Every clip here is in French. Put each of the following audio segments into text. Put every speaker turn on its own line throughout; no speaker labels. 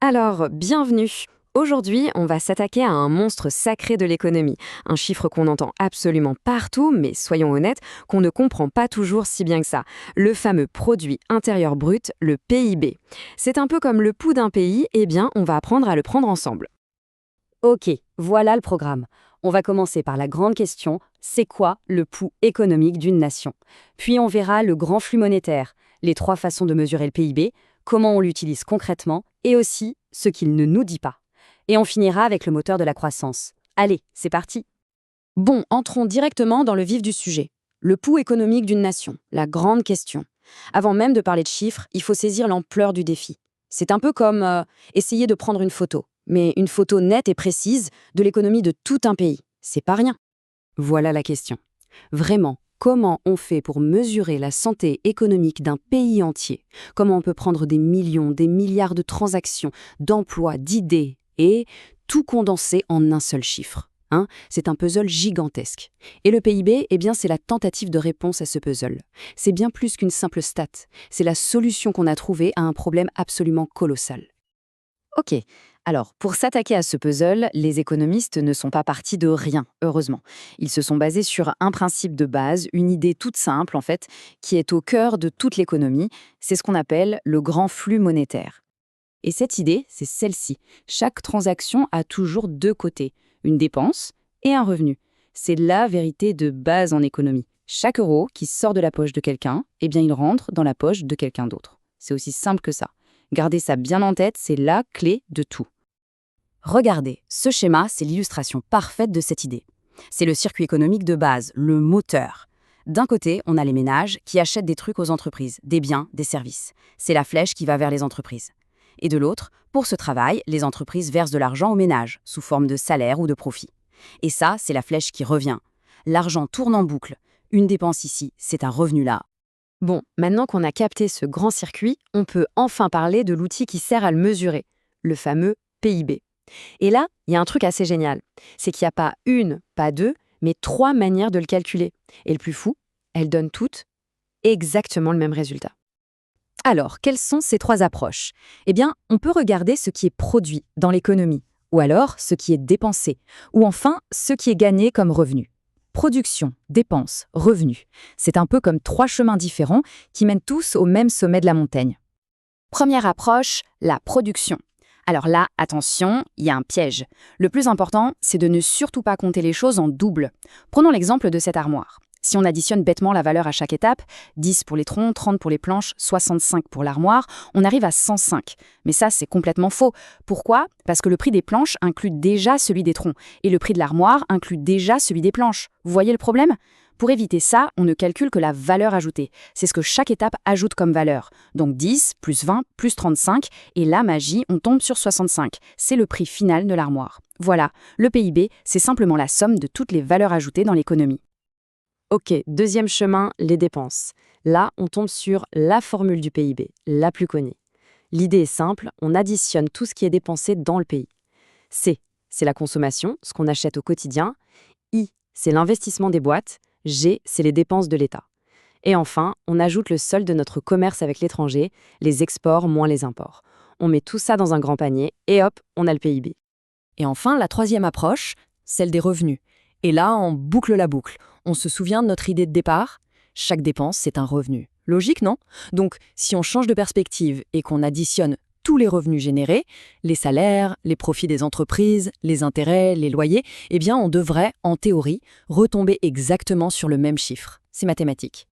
Alors, bienvenue. Aujourd'hui, on va s'attaquer à un monstre sacré de l'économie, un chiffre qu'on entend absolument partout, mais soyons honnêtes, qu'on ne comprend pas toujours si bien que ça, le fameux produit intérieur brut, le PIB. C'est un peu comme le pouls d'un pays, eh bien, on va apprendre à le prendre ensemble.
Ok, voilà le programme. On va commencer par la grande question, c'est quoi le pouls économique d'une nation? Puis on verra le grand flux monétaire, les trois façons de mesurer le PIB, comment on l'utilise concrètement, et aussi ce qu'il ne nous dit pas. Et on finira avec le moteur de la croissance. Allez, c'est parti.
Bon, entrons directement dans le vif du sujet. Le pouls économique d'une nation, la grande question. Avant même de parler de chiffres, il faut saisir l'ampleur du défi. C'est un peu comme essayer de prendre une photo, mais une photo nette et précise de l'économie de tout un pays. C'est pas rien.
Voilà la question. Vraiment, comment on fait pour mesurer la santé économique d'un pays entier? Comment on peut prendre des millions, des milliards de transactions, d'emplois, d'idées et tout condenser en un seul chiffre? C'est un puzzle gigantesque. Et le PIB, eh bien, c'est la tentative de réponse à ce puzzle. C'est bien plus qu'une simple stat. C'est la solution qu'on a trouvée à un problème absolument colossal.
Ok, alors pour s'attaquer à ce puzzle, les économistes ne sont pas partis de rien, heureusement. Ils se sont basés sur un principe de base, une idée toute simple en fait, qui est au cœur de toute l'économie. C'est ce qu'on appelle le grand flux monétaire. Et cette idée, c'est celle-ci. Chaque transaction a toujours deux côtés, une dépense et un revenu. C'est la vérité de base en économie. Chaque euro qui sort de la poche de quelqu'un, eh bien il rentre dans la poche de quelqu'un d'autre. C'est aussi simple que ça. Gardez ça bien en tête, c'est la clé de tout. Regardez, ce schéma, c'est l'illustration parfaite de cette idée. C'est le circuit économique de base, le moteur. D'un côté, on a les ménages qui achètent des trucs aux entreprises, des biens, des services. C'est la flèche qui va vers les entreprises. Et de l'autre, pour ce travail, les entreprises versent de l'argent aux ménages, sous forme de salaire ou de profit. Et ça, c'est la flèche qui revient. L'argent tourne en boucle. Une dépense ici, c'est un revenu là.
Bon, maintenant qu'on a capté ce grand circuit, on peut enfin parler de l'outil qui sert à le mesurer, le fameux PIB. Et là, il y a un truc assez génial. C'est qu'il n'y a pas une, pas deux, mais trois manières de le calculer. Et le plus fou, elles donnent toutes exactement le même résultat. Alors, quelles sont ces trois approches? Eh bien, on peut regarder ce qui est produit dans l'économie, ou alors ce qui est dépensé, ou enfin ce qui est gagné comme revenu. Production, dépense, revenu. C'est un peu comme trois chemins différents qui mènent tous au même sommet de la montagne. Première approche, la production. Alors là, attention, il y a un piège. Le plus important, c'est de ne surtout pas compter les choses en double. Prenons l'exemple de cette armoire. Si on additionne bêtement la valeur à chaque étape, 10 pour les troncs, 30 pour les planches, 65 pour l'armoire, on arrive à 105. Mais ça, c'est complètement faux. Pourquoi? Parce que le prix des planches inclut déjà celui des troncs, et le prix de l'armoire inclut déjà celui des planches. Vous voyez le problème? Pour éviter ça, on ne calcule que la valeur ajoutée. C'est ce que chaque étape ajoute comme valeur. Donc 10, plus 20, plus 35, et là, magie, on tombe sur 65. C'est le prix final de l'armoire. Voilà, le PIB, c'est simplement la somme de toutes les valeurs ajoutées dans l'économie. Ok, deuxième chemin, les dépenses. Là, on tombe sur la formule du PIB, la plus connue. L'idée est simple, on additionne tout ce qui est dépensé dans le pays. C, c'est la consommation, ce qu'on achète au quotidien. I, c'est l'investissement des boîtes. G, c'est les dépenses de l'État. Et enfin, on ajoute le solde de notre commerce avec l'étranger, les exports moins les imports. On met tout ça dans un grand panier et hop, on a le PIB.
Et enfin, la troisième approche, celle des revenus. Et là, on boucle la boucle. On se souvient de notre idée de départ? Chaque dépense, c'est un revenu. Logique, non? Donc, si on change de perspective et qu'on additionne tous les revenus générés, les salaires, les profits des entreprises, les intérêts, les loyers, eh bien, on devrait, en théorie, retomber exactement sur le même chiffre. C'est mathématique.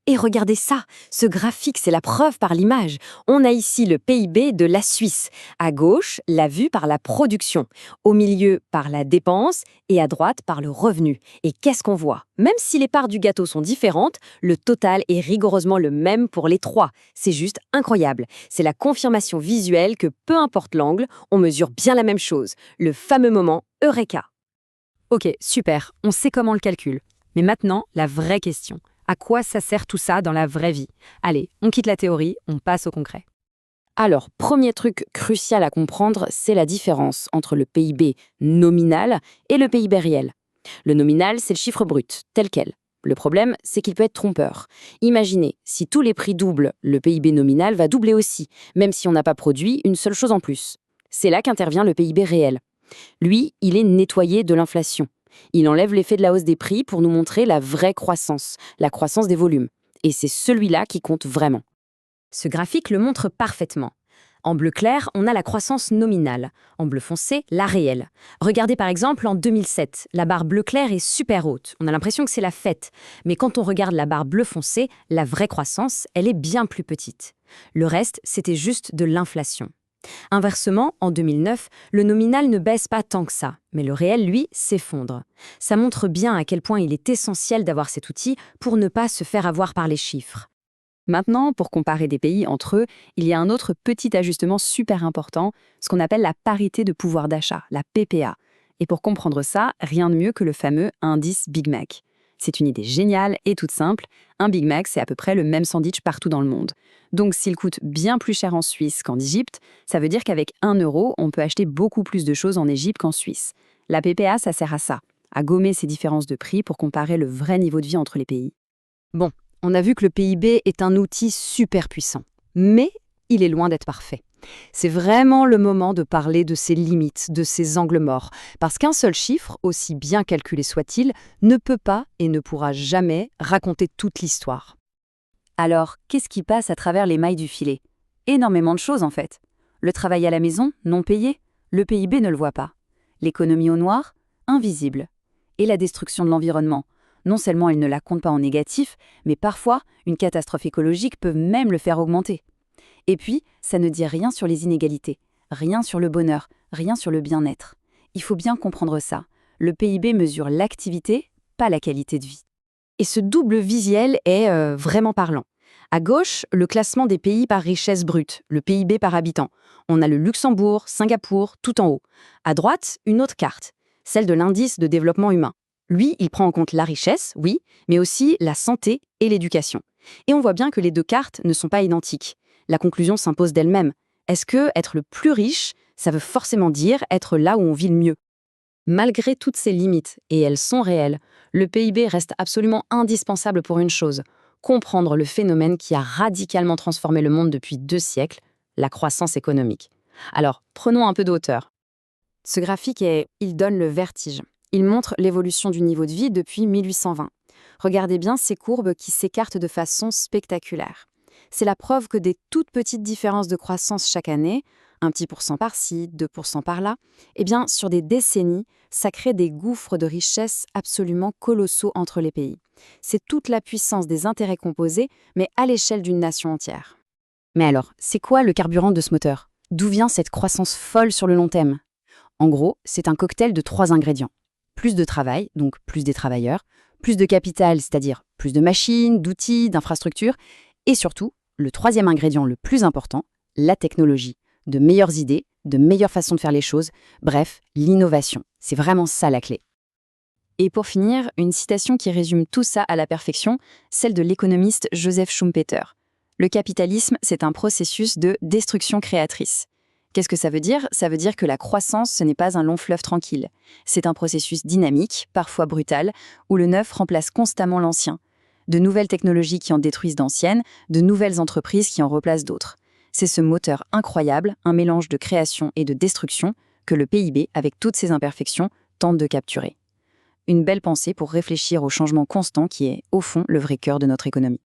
Et regardez ça, ce graphique, c'est la preuve par l'image. On a ici le PIB de la Suisse. À gauche, la vue par la production. Au milieu, par la dépense. Et à droite, par le revenu. Et qu'est-ce qu'on voit? Même si les parts du gâteau sont différentes, le total est rigoureusement le même pour les trois. C'est juste incroyable. C'est la confirmation visuelle que, peu importe l'angle, on mesure bien la même chose. Le fameux moment Eureka.
Ok, super, on sait comment on le calcule. Mais maintenant, la vraie question. À quoi ça sert tout ça dans la vraie vie? Allez, on quitte la théorie, on passe au concret.
Alors, premier truc crucial à comprendre, c'est la différence entre le PIB nominal et le PIB réel. Le nominal, c'est le chiffre brut, tel quel.
Le problème, c'est qu'il peut être trompeur. Imaginez, si tous les prix doublent, le PIB nominal va doubler aussi, même si on n'a pas produit une seule chose en plus. C'est là qu'intervient le PIB réel. Lui, il est nettoyé de l'inflation. Il enlève l'effet de la hausse des prix pour nous montrer la vraie croissance, la croissance des volumes. Et c'est celui-là qui compte vraiment.
Ce graphique le montre parfaitement. En bleu clair, on a la croissance nominale. En bleu foncé, la réelle. Regardez par exemple en 2007, la barre bleu clair est super haute. On a l'impression que c'est la fête. Mais quand on regarde la barre bleu foncé, la vraie croissance, elle est bien plus petite. Le reste, c'était juste de l'inflation. Inversement, en 2009, le nominal ne baisse pas tant que ça, mais le réel, lui, s'effondre. Ça montre bien à quel point il est essentiel d'avoir cet outil pour ne pas se faire avoir par les chiffres.
Maintenant, pour comparer des pays entre eux, il y a un autre petit ajustement super important, ce qu'on appelle la parité de pouvoir d'achat, la PPA. Et pour comprendre ça, rien de mieux que le fameux indice Big Mac. C'est une idée géniale et toute simple. Un Big Mac, c'est à peu près le même sandwich partout dans le monde. Donc s'il coûte bien plus cher en Suisse qu'en Égypte, ça veut dire qu'avec 1 euro, on peut acheter beaucoup plus de choses en Égypte qu'en Suisse. La PPA, ça sert à ça, à gommer ces différences de prix pour comparer le vrai niveau de vie entre les pays.
Bon, on a vu que le PIB est un outil super puissant, mais il est loin d'être parfait. C'est vraiment le moment de parler de ses limites, de ses angles morts, parce qu'un seul chiffre, aussi bien calculé soit-il, ne peut pas et ne pourra jamais raconter toute l'histoire.
Alors, qu'est-ce qui passe à travers les mailles du filet? Énormément de choses en fait. Le travail à la maison, non payé, le PIB ne le voit pas. L'économie au noir, invisible. Et la destruction de l'environnement. Non seulement il ne la compte pas en négatif, mais parfois, une catastrophe écologique peut même le faire augmenter. Et puis, ça ne dit rien sur les inégalités, rien sur le bonheur, rien sur le bien-être. Il faut bien comprendre ça. Le PIB mesure l'activité, pas la qualité de vie.
Et ce double visuel est vraiment parlant. À gauche, le classement des pays par richesse brute, le PIB par habitant. On a le Luxembourg, Singapour, tout en haut. À droite, une autre carte, celle de l'indice de développement humain. Lui, il prend en compte la richesse, oui, mais aussi la santé et l'éducation. Et on voit bien que les deux cartes ne sont pas identiques. La conclusion s'impose d'elle-même. Est-ce que être le plus riche, ça veut forcément dire être là où on vit le mieux? Malgré toutes ces limites, et elles sont réelles, le PIB reste absolument indispensable pour une chose, comprendre le phénomène qui a radicalement transformé le monde depuis 2 siècles, la croissance économique. Alors, prenons un peu de hauteur. Ce graphique, il donne le vertige. Il montre l'évolution du niveau de vie depuis 1820. Regardez bien ces courbes qui s'écartent de façon spectaculaire. C'est la preuve que des toutes petites différences de croissance chaque année, 1 petit % par-ci, 2% par-là, eh bien, sur des décennies, ça crée des gouffres de richesse absolument colossaux entre les pays. C'est toute la puissance des intérêts composés, mais à l'échelle d'une nation entière. Mais alors, c'est quoi le carburant de ce moteur? D'où vient cette croissance folle sur le long terme? En gros, c'est un cocktail de 3 ingrédients. Plus de travail, donc plus des travailleurs, plus de capital, c'est-à-dire plus de machines, d'outils, d'infrastructures, et surtout, le 3e ingrédient le plus important, la technologie. De meilleures idées, de meilleures façons de faire les choses, bref, l'innovation. C'est vraiment ça la clé.
Et pour finir, une citation qui résume tout ça à la perfection, celle de l'économiste Joseph Schumpeter. Le capitalisme, c'est un processus de destruction créatrice. Qu'est-ce que ça veut dire? Ça veut dire que la croissance, ce n'est pas un long fleuve tranquille. C'est un processus dynamique, parfois brutal, où le neuf remplace constamment l'ancien. De nouvelles technologies qui en détruisent d'anciennes, de nouvelles entreprises qui en replacent d'autres. C'est ce moteur incroyable, un mélange de création et de destruction, que le PIB, avec toutes ses imperfections, tente de capturer. Une belle pensée pour réfléchir au changement constant qui est, au fond, le vrai cœur de notre économie.